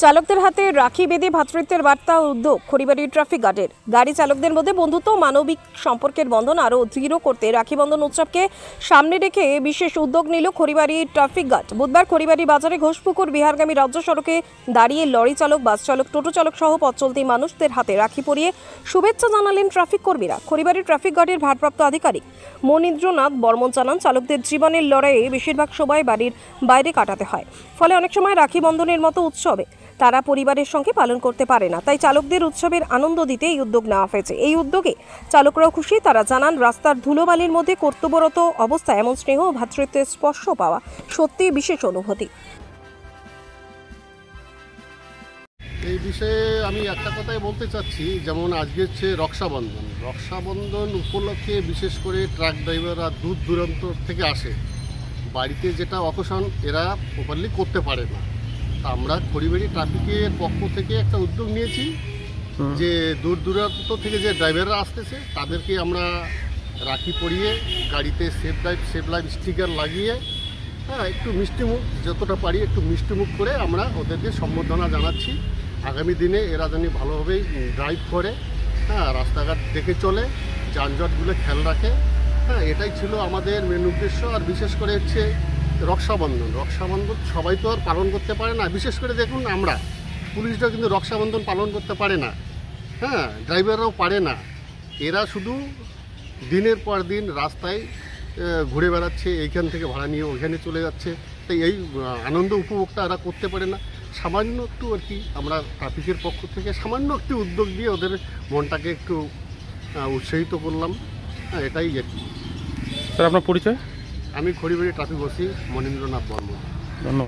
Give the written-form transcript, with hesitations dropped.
চালকদের হাতে রাখি বেঁধে ভ্রাতৃত্বের বার্তা উদ্যোগ খড়িবাড়ির ট্রাফিক গার্ডের। গাড়ি চালকদের মধ্যে বন্ধুত্ব মানবিক সম্পর্কের বন্ধন আরও দৃঢ় করতে রাখি বন্ধন উৎসবকে সামনে রেখে বিশেষ উদ্যোগ নিল খড়িবাড়ির ট্রাফিক গার্ড। বুধবার খড়িবাড়ি বাজারে ঘোষপুকুর বিহারগামী রাজ্য সড়কে দাঁড়িয়ে লরি চালক, বাস চালক, টোটো চালক সহ পথ চলতি মানুষদের হাতে রাখি পরিয়ে শুভেচ্ছা জানালেন ট্রাফিক কর্মীরা। খড়িবাড়ির ট্রাফিক গার্ডের ভারপ্রাপ্ত আধিকারিক মনীন্দ্রনাথ বর্মন জানান, চালকদের জীবনের লড়াইয়ে বেশিরভাগ সময় বাড়ির বাইরে কাটাতে হয়, ফলে অনেক সময় রাখি বন্ধনের মতো উৎসবে তারা পরিবারের সঙ্গে পালন করতে পারে না। তাই চালকদের উৎসবের আনন্দ দিতে এই উদ্যোগ নেওয়া হয়েছে। এই উদ্যোগে চালকরাও খুশি। তারা জানান, রাস্তার ধুলোবালির মধ্যে কর্তব্যরত অবস্থায় এমন স্নেহ ও ভ্রাতৃত্বের স্পর্শ পাওয়া সত্যি বিশেষ অনুভূতি। এই বিষয়ে আমি একটা কথাই বলতে চাচ্ছি, যেমন আজকে হচ্ছে রক্ষাবন্ধন উপলক্ষে বিশেষ করে ট্রাক ড্রাইভাররা দূর দূরান্ত থেকে আসে, বাড়িতে যেটা অকেশন এরা প্রপারলি করতে পারে না। তা আমরা খড়িবাড়ি ট্রাফিকের পক্ষ থেকে একটা উদ্যোগ নিয়েছি যে দূর দূরান্ত থেকে যে ড্রাইভাররা আসতেছে তাদেরকে আমরা রাখি পরিয়ে গাড়িতে সেভ লাইফ স্টিকার লাগিয়ে একটু মিষ্টিমুখ যতটা পারি একটু মিষ্টিমুখ করে আমরা ওদেরকে সম্বর্ধনা জানাচ্ছি। আগামী দিনে এরা যেন ভালোভাবেই ড্রাইভ করে, রাস্তাঘাট দেখে চলে, যানজটগুলো খেয়াল রাখে। এটাই ছিল আমাদের মেন উদ্দেশ্য। আর বিশেষ করে হচ্ছে রক্ষাবন্ধন সবাই তো আর পালন করতে পারে না। বিশেষ করে দেখুন, আমরা পুলিশরা কিন্তু রক্ষাবন্ধন পালন করতে পারে না, ড্রাইভাররাও পারে না। এরা শুধু দিনের পর দিন রাস্তায় ঘুরে বেড়াচ্ছে, এইখান থেকে ভাড়া নিয়ে ওইখানে চলে যাচ্ছে। তাই এই আনন্দ উপভোগটা এরা করতে পারে না। সামান্য একটু আর কি আমরা ট্রাফিকের পক্ষ থেকে সামান্য একটু উদ্যোগ দিয়ে ওদের মনটাকে একটু উৎসাহিত করলাম। এটাই আর কি। স্যার, আপনার পরিচয়? আমি খড়িবাড়ি ট্রাফিক ওসি মনীন্দ্রনাথ বর্মন। ধন্যবাদ।